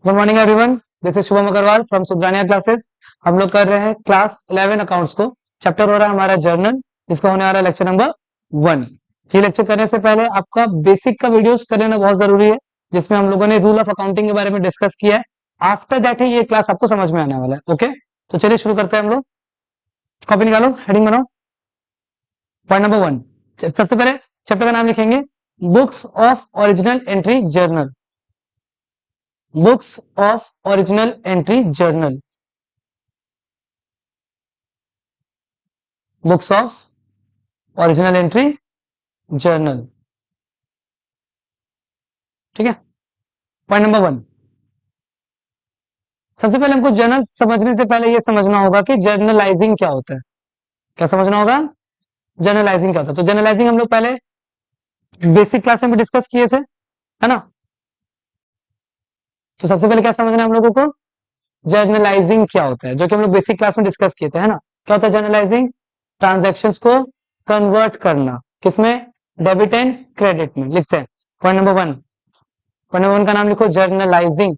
Good morning everyone, this is Shubham Agrawal from Subrania classes. हम लोग कर रहे हैं क्लास 11 अकाउंट्स को। चैप्टर हो रहा है हमारा जर्नल, जिसका होने वाला लेक्चर नंबर 1। ये लेक्चर करने से पहले आपका बेसिक का वीडियोस कर लेना बहुत जरूरी है, जिसमें हम लोगों ने रूल ऑफ अकाउंटिंग के बारे में डिस्कस किया है। आफ्टर दैट ही ये क्लास आपको समझ में आने वाला है। ओके, तो चलिए शुरू करते हैं हम लोग। कॉपी निकालो, हेडिंग बनाओ। पॉइंट नंबर 1, सबसे पहले चैप्टर का नाम लिखेंगे books of original entry journal. Books of original entry journal. Books of original entry journal. ठीक है। पॉइंट नंबर 1, सबसे पहले हमको जर्नल समझने से पहले यह समझना होगा कि जर्नलाइजिंग क्या होता है। क्या समझना होगा? जर्नलाइजिंग क्या होता है। तो जर्नलाइजिंग हम लोग पहले बेसिक क्लास में भी डिस्कस किए थे, है ना। तो सबसे पहले क्या समझना है हम लोगों को? जर्नलाइजिंग क्या होता है, जो कि हम लोग बेसिक क्लास में डिस्कस किए थे, है ना। क्या होता है जर्नलाइजिंग? ट्रांजैक्शंस को कन्वर्ट करना। किसमें? डेबिट एंड क्रेडिट में। लिखते हैं पॉइंट नंबर 1। पॉइंट नंबर 1 का नाम लिखो जर्नलाइजिंग।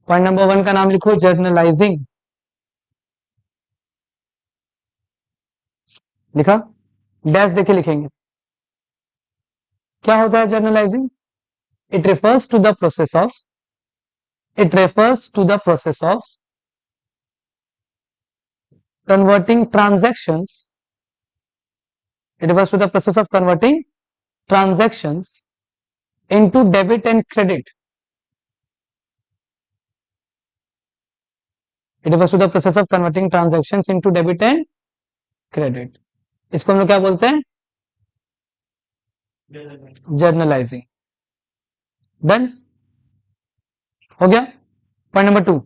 पॉइंट नंबर 1 का नाम लिखो जर्नलाइजिंग। लिखा? डैश देके लिखेंगे। क्या होता है journalizing? It refers to the process of it refers to the process of converting transactions. It refers to the process of converting transactions into debit and credit. It refers to the process of converting transactions into debit and credit. इसको हम लोग क्या बोलते हैं? Journalising. Done हो गया। Point number 2।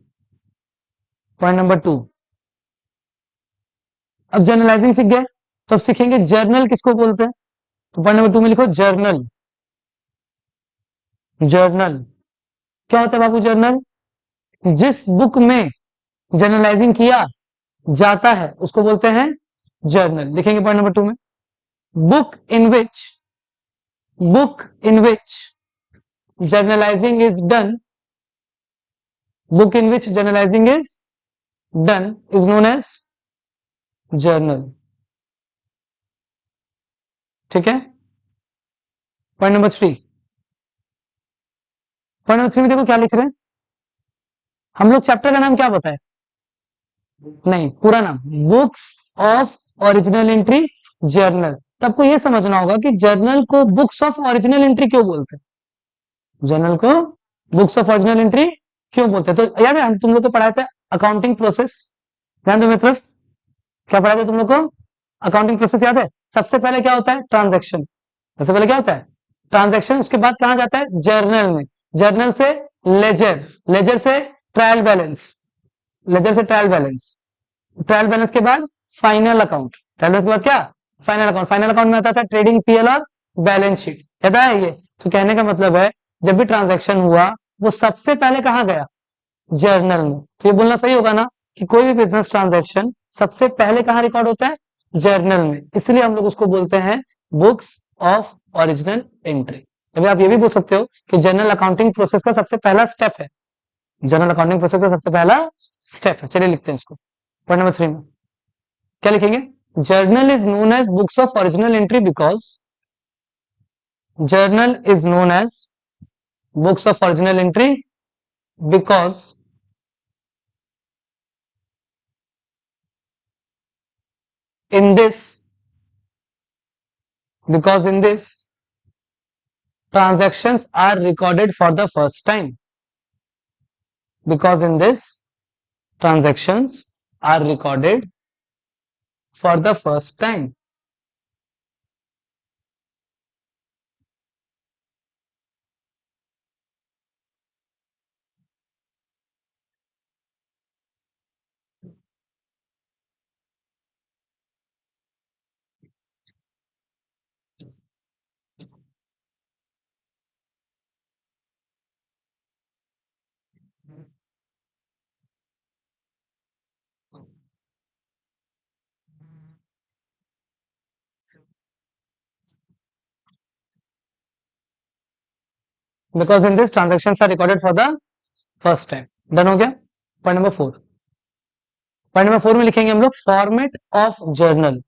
Point number 2, अब journalising सीख गए, तो अब सीखेंगे जर्नल किसको बोलते हैं। तो पॉइंट नंबर 2 में लिखो जर्नल। जर्नल क्या होता है बाबू? जर्नल जिस बुक में जर्नलाइजिंग किया जाता है उसको बोलते हैं जर्नल। लिखेंगे पॉइंट नंबर 2 में book in which journalizing is done. Book in which journalizing is done is known as journal. ठीक है। Point number 3। पॉइंट नंबर 3 में देखो क्या लिख रहे हैं हम लोग। चैप्टर का नाम क्या बताए? नहीं, पूरा नाम books of original entry journal. तो आपको यह समझना होगा कि जर्नल को बुक्स ऑफ ओरिजिनल एंट्री क्यों बोलते हैं। जर्नल को बुक्स ऑफ ओरिजिनल एंट्री क्यों बोलते हैं? तो याद है हम तुम लोग को पढ़ाए थे अकाउंटिंग प्रोसेस। ध्यान दो मेरी तरफ, क्या पढ़ाए थे तुम लोग को? अकाउंटिंग प्रोसेस याद है? सबसे पहले क्या होता है? ट्रांजैक्शन। सबसे पहले क्या होता है? ट्रांजैक्शन। उसके बाद कहां जाता है? जर्नल में। जर्नल से लेजर, लेजर से ट्रायल बैलेंस, लेजर से ट्रायल बैलेंस, ट्रायल बैलेंस के बाद फाइनल अकाउंट, ट्रायल बैलेंस के बाद क्या? Final account. फाइनल अकाउंट में आता था ट्रेडिंग पीएल और बैलेंस शीट। कहता है ये। तो कहने का मतलब है जब भी ट्रांजैक्शन हुआ वो सबसे पहले कहां गया? जर्नल में। तो ये बोलना सही होगा ना कि कोई भी बिजनेस ट्रांजैक्शन सबसे पहले कहां रिकॉर्ड होता है? जर्नल में। इसलिए हम लोग उसको बोलते हैं बुक्स ऑफ ओरिजिनल एंट्री। अभी आप ये भी बोल सकते हो कि जर्नल अकाउंटिंग प्रोसेस का सबसे पहला स्टेप है। जर्नल अकाउंटिंग प्रोसेस का सबसे पहला स्टेप है। चलिए लिखते हैं इसको पॉइंट नंबर 3 में। क्या लिखेंगे? Journal is known as books of original entry because journal is known as books of original entry because in this in this transactions are recorded for the first time. Because in this transactions are recorded for the first time. Because in this transactions are recorded for the first time. Done हो गया। Point number 4, point number 4 में लिखेंगे हम लोग format of journal.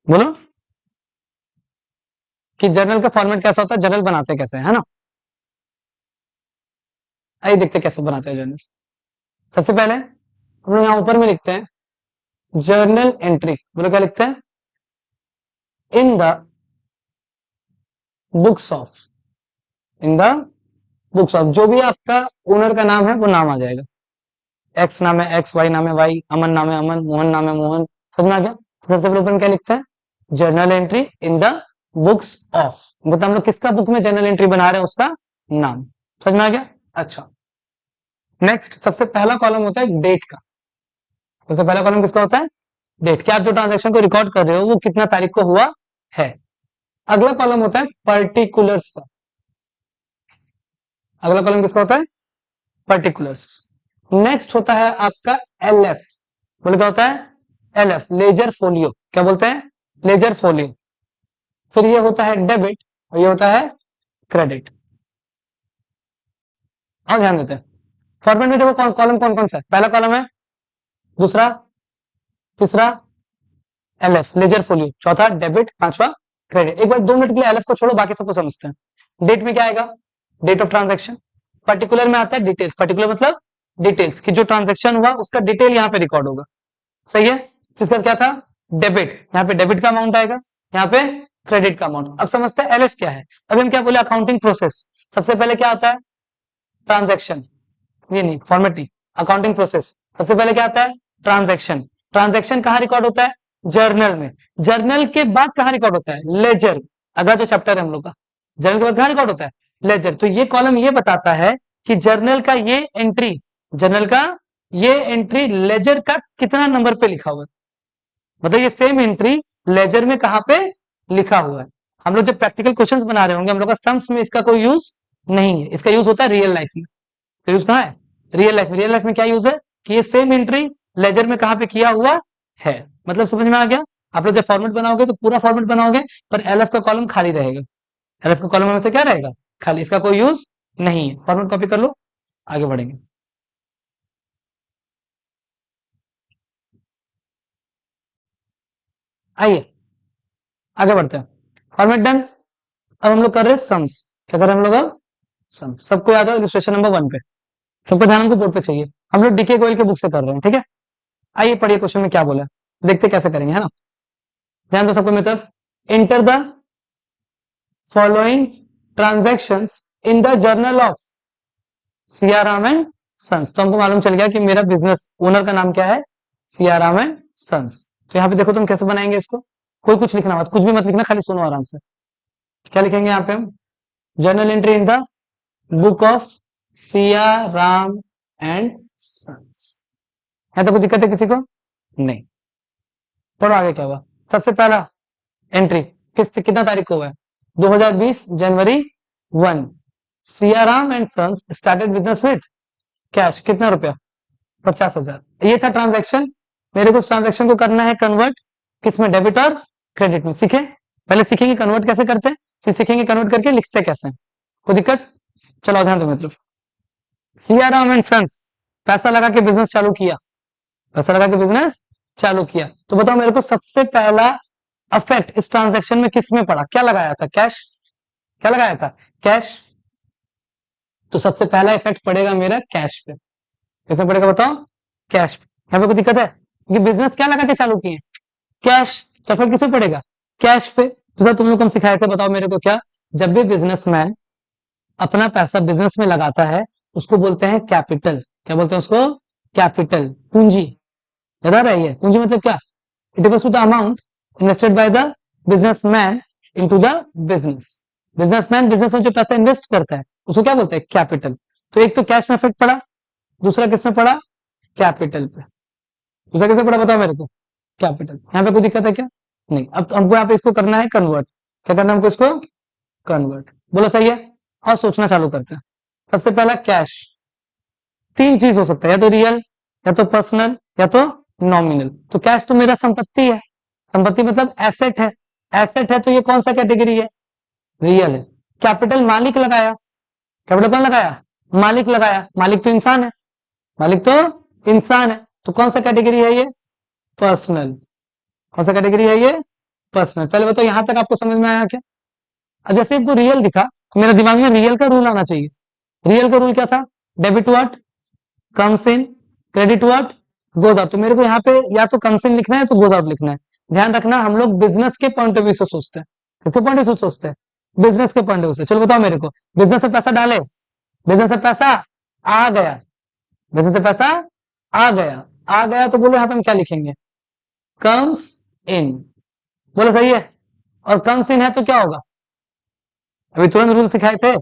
बोलो कि journal का format कैसा होता है, जर्नल बनाते कैसे है ना। आइए देखते कैसे बनाते हैं जर्नल। सबसे पहले हम लोग यहाँ ऊपर में लिखते हैं जर्नल एंट्री। बोलो क्या लिखते हैं, in the books of, in the books of, जो भी आपका ओनर का नाम है वो नाम आ जाएगा। एक्स नाम है एक्स, वाई नाम है वाई, अमन नाम है अमन, मोहन नाम है मोहन। समझ में आ गया। सबसे पहले ऊपर में क्या लिखते हैं, journal entry in the books of, मतलब हम लोग किसका बुक में जर्नल एंट्री बना रहे हैं, उसका नाम। समझ में आ गया। अच्छा, नेक्स्ट सबसे पहला कॉलम होता है डेट का। सबसे पहला कॉलम किसका होता है, डेट, क्या आप जो ट्रांजेक्शन को रिकॉर्ड कर रहे हो वो कितना तारीख को हुआ है। अगला कॉलम होता है पर्टिकुलर्स का। अगला कॉलम किसका होता है, पर्टिकुलर्स। नेक्स्ट होता है आपका एल एफ। बोले क्या होता है, एल एफ, लेजर फोलियो। क्या बोलते हैं, लेजर फोलियो। फिर ये होता है डेबिट और ये होता है क्रेडिट। और ध्यान देते हैं फॉर्मेट में देखो कॉलम कौन कौन सा है, पहला कॉलम है, दूसरा, तीसरा एल एफ लेजर फोलियो, चौथा डेबिट, पांचवा क्रेडिट। एक बार 2 मिनट के लिए एल एफ को छोड़ो, बाकी सबको समझते हैं। डेट में क्या आएगा, डेट ऑफ ट्रांजेक्शन। पर्टिकुलर में आता है डिटेल्स, पर्टिकुलर मतलब डिटेल्स की जो ट्रांजेक्शन हुआ उसका डिटेल यहाँ पे रिकॉर्ड होगा। सही है। फिर उसके बाद क्या था, डेबिट, यहाँ पे डेबिट का अमाउंट आएगा, यहाँ पे क्रेडिट का अमाउंट। अब समझते हैं एलएफ क्या है। अभी हम क्या बोले, अकाउंटिंग प्रोसेस। सबसे पहले क्या आता है, ट्रांजैक्शन, ये नहीं फॉर्मेट नहीं, अकाउंटिंग प्रोसेस। सबसे पहले क्या आता है, ट्रांजैक्शन। ट्रांजैक्शन कहाँ रिकॉर्ड होता है, जर्नल में। जर्नल के बाद कहाँ रिकॉर्ड होता है, लेजर। अगला जो चैप्टर है हम लोग का, जर्नल के बाद कहाँ रिकॉर्ड होता है, लेजर। तो ये कॉलम ये बताता है कि जर्नल का ये एंट्री, जर्नल का ये एंट्री लेजर का कितना नंबर पे लिखा हुआ है, मतलब ये सेम एंट्री लेजर में कहां पे लिखा हुआ है। हम लोग जब प्रैक्टिकल क्वेश्चंस बना रहे होंगे, हम लोग का सम्स में इसका कोई यूज नहीं है, इसका यूज होता है रियल लाइफ में। तो यूज कहां है, रियल लाइफ में। रियल लाइफ में क्या यूज है कि ये सेम एंट्री लेजर में कहां पे किया हुआ है। मतलब समझ में आ गया। आप लोग जब फॉर्मेट बनाओगे तो पूरा फॉर्मेट बनाओगे, पर एलएफ का कॉलम खाली रहेगा। एलएफ का कॉलम में से क्या रहेगा, खाली, इसका कोई यूज नहीं है। फॉर्मेट कॉपी कर लो, आगे बढ़ेंगे। आइए आगे बढ़ते हैं। Format done. अब हम लोग कर रहे हैं सम्स। क्या कर रहे हैं हम लोग अब, सम। सबको याद हो इलस्ट्रेशन नंबर 1 पे, सबको ध्यान हमको बोर्ड पे चाहिए। हम लोग डीके गोयल के बुक से कर रहे हैं, ठीक है। आइए पढ़िए क्वेश्चन में क्या बोला है, देखते कैसे करेंगे, है ना। ध्यान दो सबको मेरी तरफ। Enter the following transactions in the journal of Siyaram and sons. तो हमको मालूम चल गया कि मेरा बिजनेस ओनर का नाम क्या है, सियाराम एंड सन्स। तो यहाँ पे देखो तुम कैसे बनाएंगे इसको, कोई कुछ लिखना मत, कुछ भी मत लिखना, खाली सुनो आराम से। क्या लिखेंगे यहाँ पे हम, journal entry in the book of Siya Ram and sons. है तो कोई दिक्कत है किसी को, नहीं। पढ़ो आगे क्या हुआ। सबसे पहला एंट्री कितना तारीख को हुआ है, 2020 जनवरी 1। Siyaram and sons started business with cash, कितना रुपया, 50,000। ये था ट्रांजैक्शन। मेरे को उस ट्रांजैक्शन को करना है कन्वर्ट, किसमें, डेबिट और क्रेडिट में। सीखे, पहले सीखेंगे कन्वर्ट कैसे करते हैं, फिर सीखेंगे कन्वर्ट करके लिखते कैसे हैं। कोई दिक्कत, चलो ध्यान दो मतलब। सियाराम एंड सन्स पैसा लगा के बिजनेस चालू किया, पैसा लगा के बिजनेस चालू किया। तो बताओ मेरे को सबसे पहला अफेक्ट इस ट्रांजैक्शन में किस में पड़ा, क्या लगाया था, कैश। क्या लगाया था, कैश। तो सबसे पहला इफेक्ट पड़ेगा मेरा कैश पे। कैसे पड़ेगा बताओ, कैश पे। यहाँ पे कोई दिक्कत है, क्योंकि बिजनेस क्या लगा के चालू किए, कैश। तो इफेक्ट किस पे पड़ेगा, कैश पे। तो सर तुम लोग को हम सिखाए थे, बताओ मेरे को क्या, जब भी बिजनेसमैन अपना पैसा बिजनेस में लगाता है उसको बोलते हैं कैपिटल। क्या बोलते हैं उसको, कैपिटल, पूंजी। याद आ रही है, पूंजी मतलब क्या, it equals to the amount invested by the businessman into the business. Businessman business में जो पैसा इन्वेस्ट करता है उसको क्या बोलते हैं, कैपिटल। तो एक तो कैश में इफेक्ट पड़ा, दूसरा किस में पड़ा, कैपिटल पे। दूसरा किसमें पड़ा बताओ मेरे को, कैपिटल। यहाँ पे कोई दिक्कत है क्या, नहीं। अब तो हमको यहाँ पे इसको करना है कन्वर्ट। क्या करना है हमको इसको, कन्वर्ट। बोलो सही है। और सोचना चालू करते हैं। सबसे पहला कैश, तीन चीज हो सकता है, या तो रियल, या तो पर्सनल, या तो नॉमिनल। तो कैश तो मेरा संपत्ति है, संपत्ति मतलब एसेट है। एसेट है तो ये कौन सा कैटेगरी है, रियल है। कैपिटल मालिक लगाया, कैपिटल कौन लगाया, मालिक लगाया, मालिक तो इंसान है, मालिक तो इंसान है, तो कौन सा कैटेगरी है ये? पर्सनल। कौन सा कैटेगरी है ये? पर्सनल। पहले बताओ यहां तक आपको समझ में आया क्या? अब जैसे आपको रियल दिखा तो मेरे दिमाग में रियल का रूल आना चाहिए। रियल का रूल क्या था? Debit what comes in, credit what goes out. तो मेरे को यहाँ पे या तो कम्स इन लिखना है तो गोज आउट लिखना है। ध्यान रखना हम लोग बिजनेस के पॉइंट ऑफ व्यू से सोचते हैं। किसके पॉइंट ऑफ व्यू से सोचते हैं? बिजनेस के पॉइंट ऑफ व्यू से। चलो बताओ मेरे को, बिजनेस से पैसा डाले, बिजनेस से पैसा आ गया, बिजनेस से पैसा आ गया, आ गया तो बोलो यहाँ पे हम क्या लिखेंगे? Comes in. बोलो सही है? और कम्स इन है तो क्या होगा? अभी तुरंत रूल सिखाए थे,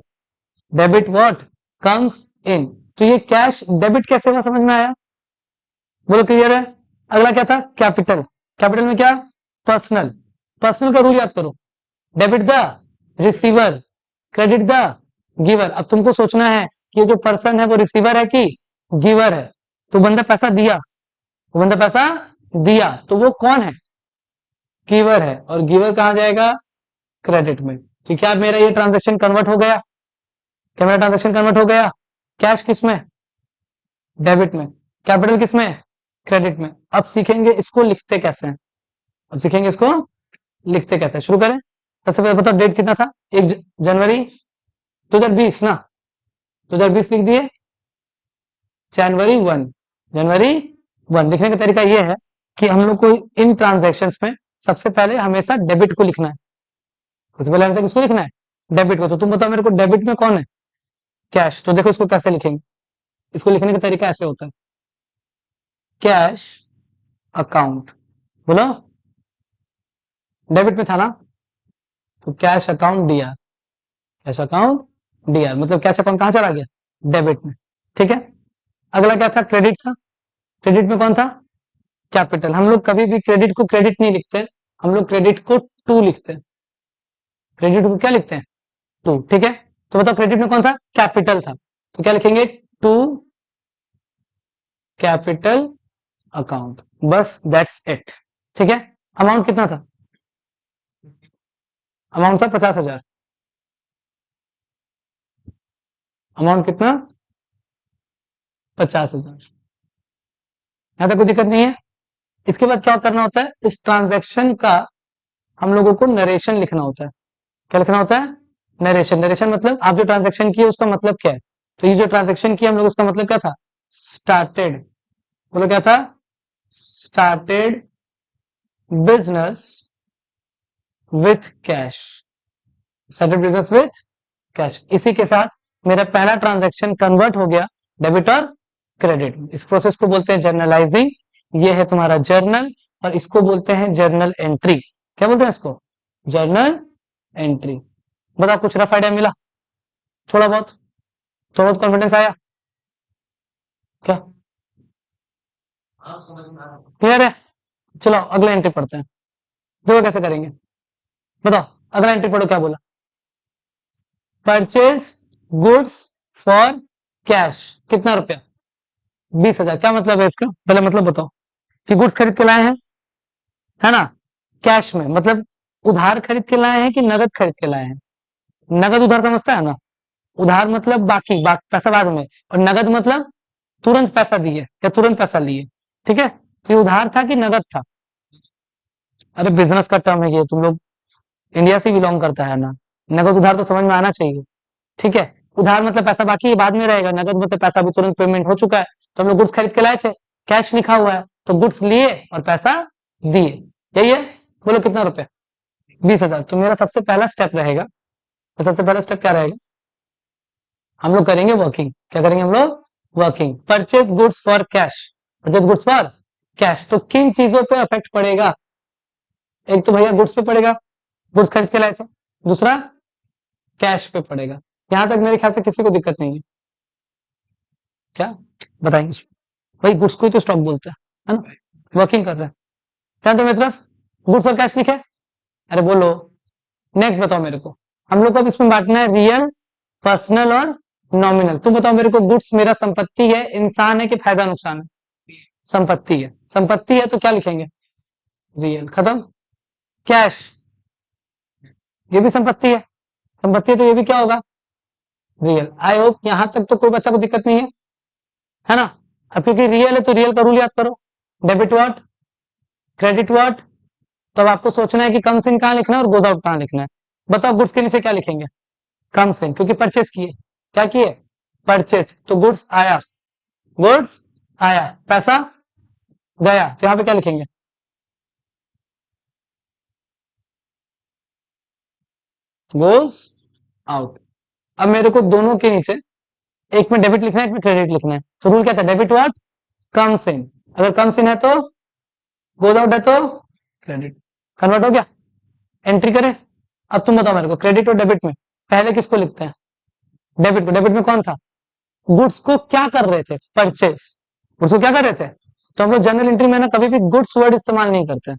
डेबिट व्हाट कम्स इन। तो ये कैश डेबिट कैसे हुआ समझ में आया? बोलो क्लियर है? अगला क्या था? कैपिटल। कैपिटल में क्या? पर्सनल। पर्सनल का रूल याद करो, debit the receiver, credit the giver. अब तुमको सोचना है कि ये जो पर्सन है वो रिसीवर है कि गिवर है। तो बंदा पैसा दिया, वो बंदा पैसा दिया तो वो कौन है? गिवर है। और गिवर कहां जाएगा? क्रेडिट में। तो क्या मेरा ये ट्रांजेक्शन कन्वर्ट हो गया? क्या मेरा ट्रांजेक्शन कन्वर्ट हो गया? कैश किस में? डेबिट में। कैपिटल किस में? क्रेडिट में। अब सीखेंगे इसको लिखते कैसे हैं। अब सीखेंगे इसको लिखते कैसे। शुरू करें? सबसे पहले बताओ डेट कितना था? 1 जनवरी 2020 ना? 2020 लिख दिए। जनवरी 1, जनवरी 1। लिखने का तरीका यह है कि हम लोग को इन ट्रांजेक्शन्स में सबसे पहले हमेशा डेबिट को लिखना है। सबसे पहले हमेशा किसको लिखना है? डेबिट को। तो तुम बताओ मेरे को डेबिट में कौन है? कैश। तो देखो इसको कैसे लिखेंगे। इसको लिखने का तरीका ऐसे होता है, कैश अकाउंट। बोलो, डेबिट में था ना, तो cash account DR. Cash account DR मतलब कैश अकाउंट कहां चला गया? डेबिट में। ठीक है। अगला क्या था? क्रेडिट था। क्रेडिट में कौन था? कैपिटल। हम लोग कभी भी क्रेडिट को क्रेडिट नहीं लिखते, हम लोग क्रेडिट को टू लिखते हैं। क्रेडिट को क्या लिखते हैं? टू। ठीक है। तो बताओ क्रेडिट में कौन था? कैपिटल था। तो क्या लिखेंगे? To capital account. बस दैट्स इट। ठीक है। अमाउंट कितना था? अमाउंट था 50,000। अमाउंट कितना? 50,000। यहां तक कोई दिक्कत नहीं है? इसके बाद क्या करना होता है? इस ट्रांजैक्शन का हम लोगों को नरेशन लिखना होता है। क्या लिखना होता है? नरेशन। नरेशन मतलब आप जो ट्रांजैक्शन किए उसका मतलब क्या है। तो ये जो ट्रांजैक्शन किया हम लोग उसका मतलब क्या था? स्टार्टेड। बोलो क्या था? Started business with cash. Started business with cash. इसी के साथ मेरा पहला ट्रांजैक्शन कन्वर्ट हो गया डेबिट और क्रेडिट। इस प्रोसेस को बोलते हैं जर्नलाइजिंग। ये है तुम्हारा जर्नल और इसको बोलते हैं जर्नल एंट्री। क्या बोलते हैं इसको? Journal entry. बताओ कुछ रफ आइडिया मिला? थोड़ा बहुत, थोड़ा बहुत कॉन्फिडेंस आया क्या? क्लियर है? चलो अगला एंट्री पढ़ते हैं। देखो कैसे करेंगे। बताओ अगला एंट्री पढ़ो क्या बोला? Purchase goods for cash. कितना रुपया? 20,000। क्या मतलब है इसका? पहले मतलब बताओ। कि गुड्स खरीद के लाए हैं, है ना, कैश में, मतलब उधार खरीद के लाए हैं कि नगद खरीद के लाए हैं? नगद उधार समझता है ना? उधार मतलब बाकी पैसा बाद में, और नगद मतलब तुरंत पैसा दिए या तुरंत पैसा लिए। ठीक है। तो ये उधार था कि नगद था? अरे बिजनेस का टर्म है ये, तुम लोग इंडिया से बिलोंग करता है ना, नगद उधार तो समझ में आना चाहिए। ठीक है। उधार मतलब पैसा बाकी बाद में रहेगा, नगद मतलब पैसा भी तुरंत पेमेंट हो चुका है। तो हम लोग गुड्स खरीद के लाए थे, कैश लिखा हुआ है, तो गुड्स लिए और पैसा दिए। यही है? बोलो कितना रुपया? 20,000। तो मेरा सबसे पहला स्टेप रहेगा, तो सबसे पहला स्टेप क्या रहेगा? हम लोग करेंगे वर्किंग। क्या करेंगे हम लोग? Working. Purchase goods for cash. Purchase goods for cash. तो किन चीजों पे इफेक्ट पड़ेगा? एक तो भैया गुड्स पे पड़ेगा, गुड्स खरीद के लाए थे। दूसरा कैश पे पड़ेगा। यहां तक मेरे ख्याल से किसी को दिक्कत नहीं है क्या? बताएंगे। भाई गुड्स को ही तो स्टॉक बोलते है ना? वर्किंग कर रहे हैं। क्या तो मेरी तरफ गुड्स और कैश लिखे? अरे बोलो। नेक्स्ट बताओ मेरे को, हम लोग को अब इसमें बांटना है रियल, पर्सनल और नॉमिनल। तुम बताओ मेरे को, गुड्स मेरा संपत्ति है, इंसान है कि फायदा नुकसान है? संपत्ति है। संपत्ति है तो क्या लिखेंगे? रियल। खत्म। कैश, ये भी संपत्ति है। संपत्ति है तो ये भी क्या होगा? रियल। आई होप यहां तक तो कोई बच्चा को दिक्कत नहीं है ना? अब क्योंकि रियल है तो रियल का रूल याद करो। Debit what, credit what. तो अब आपको सोचना है कि कम्स इन कहां लिखना है और गोज आउट कहां लिखना है। बताओ गुड्स के नीचे क्या लिखेंगे? कम्स इन, क्योंकि परचेस किए। क्या किए? परचेस। तो गुड्स आया, गुड्स आया, पैसा गया, तो यहां पे क्या लिखेंगे? Goes out. अब मेरे को दोनों के नीचे एक में डेबिट लिखना है, एक में क्रेडिट लिखना है। तो रूल क्या था? Debit what, comes in. अगर कम्स इन है तो गोज आउट है तो क्रेडिट। कन्वर्ट हो गया? एंट्री करें? अब तुम बताओ मेरे को, क्रेडिट और डेबिट में पहले किसको लिखते हैं? डेबिट को। डेबिट में कौन था? गुड्स को क्या कर रहे थे? परचेस। गुड्स को क्या कर रहे थे? तो हम लोग जनरल एंट्री में ना कभी भी गुड्स वर्ड इस्तेमाल नहीं करते।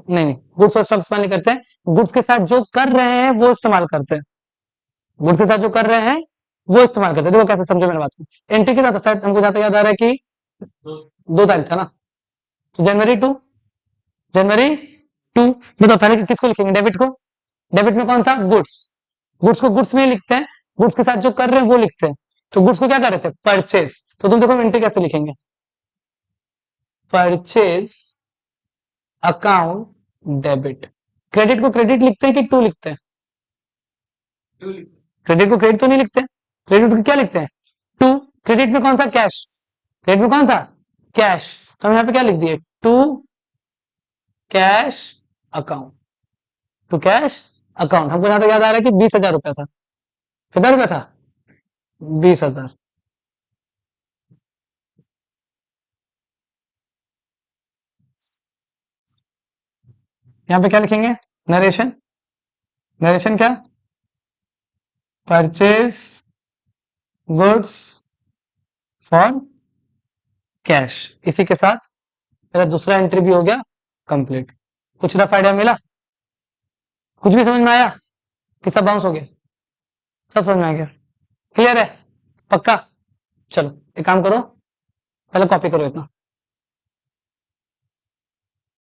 नहीं नहीं, गुड्स और स्टॉक इस्तेमाल नहीं करते हैं। गुड्स के साथ जो कर रहे हैं वो इस्तेमाल करते हैं। गुड्स के साथ जो कर रहे हैं वो इस्तेमाल करते हैं। देखो कैसे, समझो मेरी बात को। एंट्री के साथ शायद हमको जहां तक याद आ रहा है कि 2 तारीख था ना, तो जनवरी 2। बताओ पहले किसको लिखेंगे? डेबिट को। डेबिट में कौन था? गुड्स। गुड्स को गुड्स में लिखते हैं, गुड्स के साथ जो कर रहे हैं वो लिखते हैं। तो गुड्स को क्या कर रहे थे? परचेस। तो तुम देखो एंट्री कैसे लिखेंगे? Purchase account debit. क्रेडिट को क्रेडिट लिखते हैं कि टू लिखते हैं? क्रेडिट को क्रेडिट तो नहीं लिखते, क्रेडिट को क्या लिखते हैं? टू। क्रेडिट में कौन था? कैश। क्रेडिट में कौन था? कैश। तो हम यहाँ पे क्या लिख दिए? To cash account. To cash account. हमको यहां तक याद आ रहा है कि 20,000 रुपया था। कितना रुपया था? 20,000। यहाँ पे क्या लिखेंगे? नरेशन। नरेशन क्या? Purchase goods for cash. इसी के साथ मेरा दूसरा एंट्री भी हो गया कंप्लीट। कुछ रफ आइडिया मिला? कुछ भी समझ में आया कि सब बाउंस हो गया? सब समझ में आ गया? क्लियर है? पक्का? चलो एक काम करो, पहले कॉपी करो इतना।